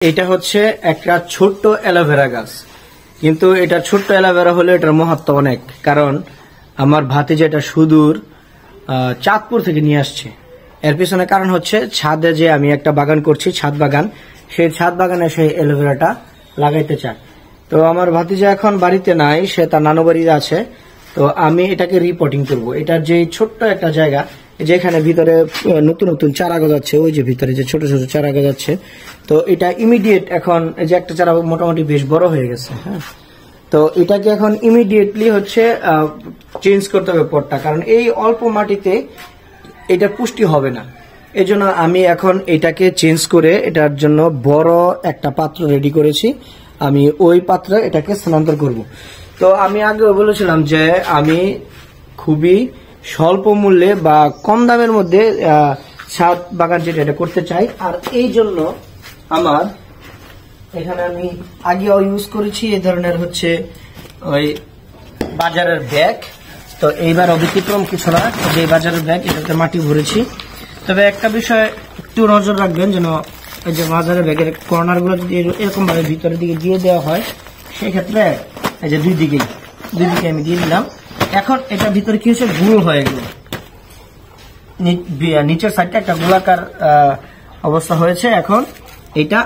এটা হচ্ছে একটা ছোট্ট অ্যালোভেরা গাছ, কিন্তু এটা ছোট্ট অ্যালোভেরা হলে এটার মাহাত্ম্য অনেক। কারণ আমার ভাতিজা এটা সুদূর চাঁদপুর থেকে নিয়ে আসছে। এর পিছনে কারণ হচ্ছে ছাদে যে আমি একটা বাগান করছি, ছাদ বাগান, সেই ছাদ বাগানে সেই অ্যালোভেরাটা লাগাইতে চায়। তো আমার ভাতিজা এখন বাড়িতে নাই, সে তার নানু বাড়িতে আছে। তো আমি এটাকে রিপোর্টিং করব। এটার যে ছোট্ট একটা জায়গা, যেখানে ভিতরে নতুন নতুন চারা গজাচ্ছে, ওই যে ভিতরে যে ছোট ছোট চারা গজাচ্ছে, তো এটা ইমিডিয়েট এখন যে একটা চারা মোটামুটি বেশ বড় হয়ে গেছে। হ্যাঁ, তো এটাকে এখন ইমিডিয়েটলি হচ্ছে চেঞ্জ করতে হবে পটটা, কারণ এই অল্প মাটিতে এটা পুষ্টি হবে না। এই জন্য আমি এখন এটাকে চেঞ্জ করে এটার জন্য বড় একটা পাত্র রেডি করেছি। আমি ওই পাত্রে এটাকে স্থানান্তর করব। তো আমি আগেও বলেছিলাম যে আমি খুবই স্বল্প মূল্যে বা কম দামের মধ্যে ছাদ বাগান যেটা এটা করতে চাই। আর এই জন্য আমার এখানে আমি আগেও ইউজ করেছি এই ধরনের হচ্ছে ওই বাজারের ব্যাগ। তো এইবার অব্যতিক্রম কিছু না, যে বাজারের ব্যাগ, এটাতে মাটি ভরেছি। তবে একটা বিষয় একটু নজর রাখবেন, যেন এই যে বাজারের ব্যাগের কর্নার গুলো যদি এরকম ভাবে ভিতরের দিকে দিয়ে দেওয়া হয়, সেক্ষেত্রে এই যে দুই দিকে আমি দিয়ে দিলাম। এখন এটা ভিতরে কি হচ্ছে, গুল হয়ে গেল, নিচের সাইডটা একটা গোলাকার অবস্থা হয়েছে। এখন এটা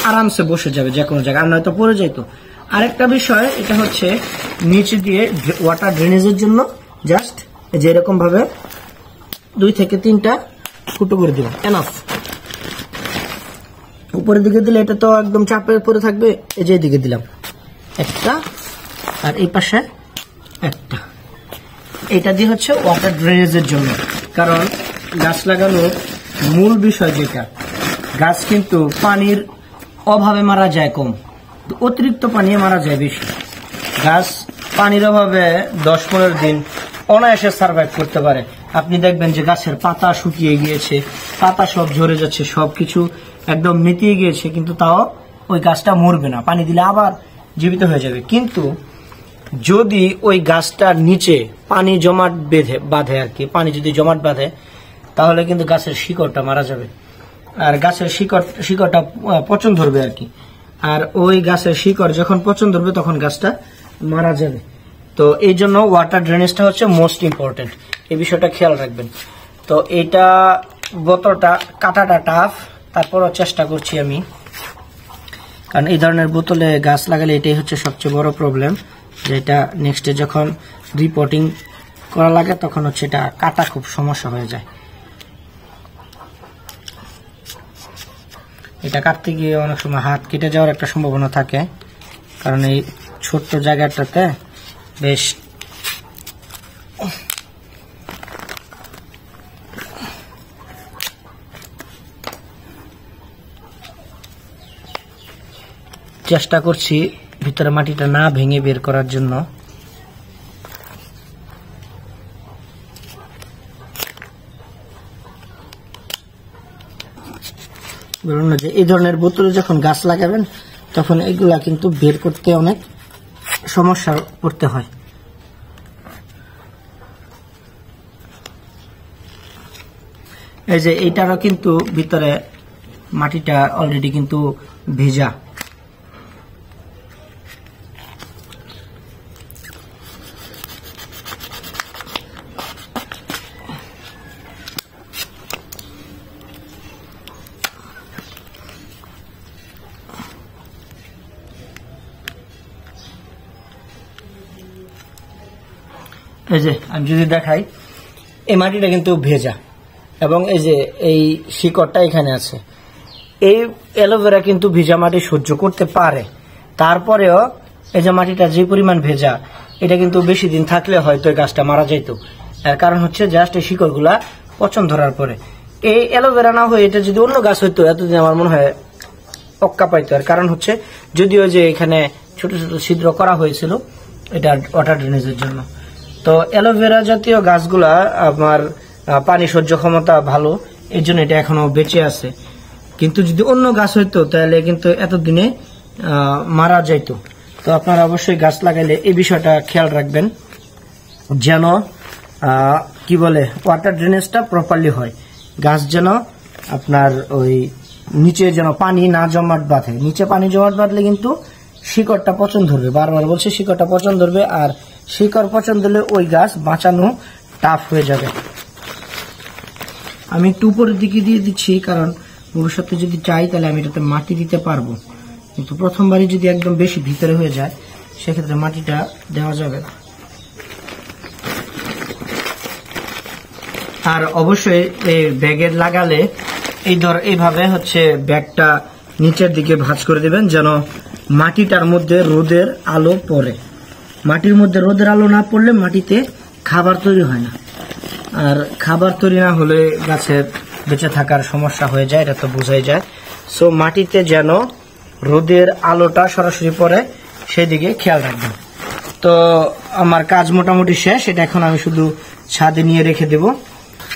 আরামসে বসে যাবে যে কোনো জায়গায়, আর নয়তো পড়ে যাইতো। আরেকটা বিষয়, এটা হচ্ছে নিচে দিয়ে ওয়াটার ড্রেনেজের জন্য জাস্ট যে এরকম ভাবে 2 থেকে 3টা ফুটো করে দিলাম, এনাফ। উপরের দিকে দিলে এটা তো একদম চাপের পরে থাকবে। এই যে দিকে দিলাম একটা, আর এই পাশে একটা। এটা দিয়ে হচ্ছে ওয়াটার ড্রেনেজের জন্য। কারণ গাছ লাগানোর মূল বিষয় যেটা, গাছ কিন্তু পানির অভাবে মারা যায় কম, অতিরিক্ত পানি মারা যায় বেশি। গাছ পানির অভাবে 10-15 দিন অনায়াসে সার্ভাইভ করতে পারে। আপনি দেখবেন যে গাছের পাতা শুকিয়ে গিয়েছে, পাতা সব ঝরে যাচ্ছে, সবকিছু একদম মিটিয়ে গিয়েছে, কিন্তু তাও ওই গাছটা মরবে না, পানি দিলে আবার জীবিত হয়ে যাবে। কিন্তু যদি ওই গাছটার নিচে পানি জমাট বাঁধে আর কি, পানি যদি জমাট বাঁধে, তাহলে কিন্তু গাছের শিকড়টা মারা যাবে, আর গাছের শিকড়টা পচন ধরবে আর কি। আর ওই গাছের শিকড় যখন পচন ধরবে তখন গাছটা মারা যাবে। তো এই জন্য ওয়াটার ড্রেনেজটা হচ্ছে মোস্ট ইম্পর্টেন্ট, এই বিষয়টা খেয়াল রাখবেন। তো এটা বোতলটা কাটাটা টাফ, তারপরও চেষ্টা করছি আমি, কারণ এই ধরনের বোতলে গাছ লাগালে এটাই হচ্ছে সবচেয়ে বড় প্রবলেম, যেটা নেক্সটে যখন রিপোর্টিং করা লাগে তখন হচ্ছে এটা কাটা খুব সমস্যা হয়ে যায়। এটা কাটতে গিয়ে অনেক সময় হাত কেটে যাওয়ার একটা সম্ভাবনা থাকে, কারণ এই ছোট্ট জায়গাটাতে বেশ চেষ্টা করছি ভিতরে মাটিটা না ভেঙে বের করার জন্য। বলুন না যে এই ধরনের বোতলে যখন গাছ লাগাবেন তখন এগুলা কিন্তু বের করতে অনেক সমস্যা পড়তে হয়। এই যে এইটারও কিন্তু ভিতরে মাটিটা অলরেডি কিন্তু ভেজা। এই যে আমি যদি দেখাই, এই মাটিটা কিন্তু ভেজা, এবং এই যে এই শিকড়টা এখানে আছে। এই অ্যালোভেরা কিন্তু ভেজা মাটি সহ্য করতে পারে, তারপরেও এই যে মাটিটা যে পরিমাণ ভেজা, এটা কিন্তু বেশি দিন থাকলে হয়তো এই গাছটা মারা যেত। এর কারণ হচ্ছে জাস্ট এই শিকড়গুলা পচন ধরার পরে। এই অ্যালোভেরা না হয়ে এটা যদি অন্য গাছ হইতো, এতদিন আমার মনে হয় অক্কা পাইতো। আর কারণ হচ্ছে যদিও যে এখানে ছোট ছোট ছিদ্র করা হয়েছিল এটা ওয়াটার ড্রেনেজের জন্য। তো অ্যালোভেরা জাতীয় গাছগুলা আমার পানি সহ্য ক্ষমতা ভালো, এই জন্য এটা এখনো বেঁচে আছে। কিন্তু যদি অন্য গাছ হইতো তাহলে কিন্তু এতদিনে মারা যাইতো। তো আপনারা অবশ্যই গাছ লাগাইলে এই বিষয়টা খেয়াল রাখবেন, যেন কি বলে ওয়াটার ড্রেনেজটা প্রপারলি হয়, গাছ যেন আপনার ওই নিচে যেন পানি না জমাট বাঁধে। নিচে পানি জমাট বাঁধলে কিন্তু শিকড়টা পচন ধরবে, বারবার বলছে শিকড়টা পচন ধরবে, আর শিকড় পচন ধরলে ওই গাছ বাঁচানো টাফ হয়ে যাবে। আমি একটু উপরের দিকে দিয়ে দিচ্ছি, কারণ ভবিষ্যতে যদি চাই তাহলে আমি এটাতে মাটি দিতে পারবো, কিন্তু প্রথমবারই যদি একদম বেশি ভিতরে হয়ে যায় সেক্ষেত্রে মাটিটা দেওয়া যাবে না। আর অবশ্যই এই ব্যাগে লাগালে এইভাবে হচ্ছে ব্যাগটা নিচের দিকে ভাঁজ করে দিবেন, যেন মাটিটার মধ্যে রোদের আলো পড়ে। মাটির মধ্যে রোদের আলো না পড়লে মাটিতে খাবার তৈরি হয় না, আর খাবার তৈরি না হলে গাছের বেঁচে থাকার সমস্যা হয়ে যায়, এটা তো বোঝাই যায়। সো মাটিতে যেন রোদের আলোটা সরাসরি পড়ে সেদিকে খেয়াল রাখবেন। তো আমার কাজ মোটামুটি শেষ, এটা এখন আমি শুধু ছাদে নিয়ে রেখে দেব।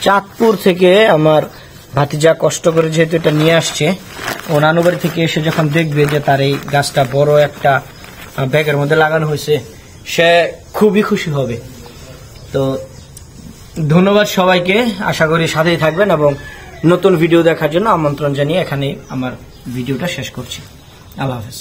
চাঁদপুর থেকে আমার ভাতিজা কষ্ট করে যেহেতু এটা নিয়ে আসছে, ও নানুবাড়ি থেকে এসে যখন দেখবে যে তার এই গাছটা বড় একটা ব্যাগের মধ্যে লাগানো হয়েছে, সে খুবই খুশি হবে। তো ধন্যবাদ সবাইকে, আশা করি সাথেই থাকবেন এবং নতুন ভিডিও দেখার জন্য আমন্ত্রণ জানিয়ে এখানে আমার ভিডিওটা শেষ করছি। আল্লাহ হাফেজ।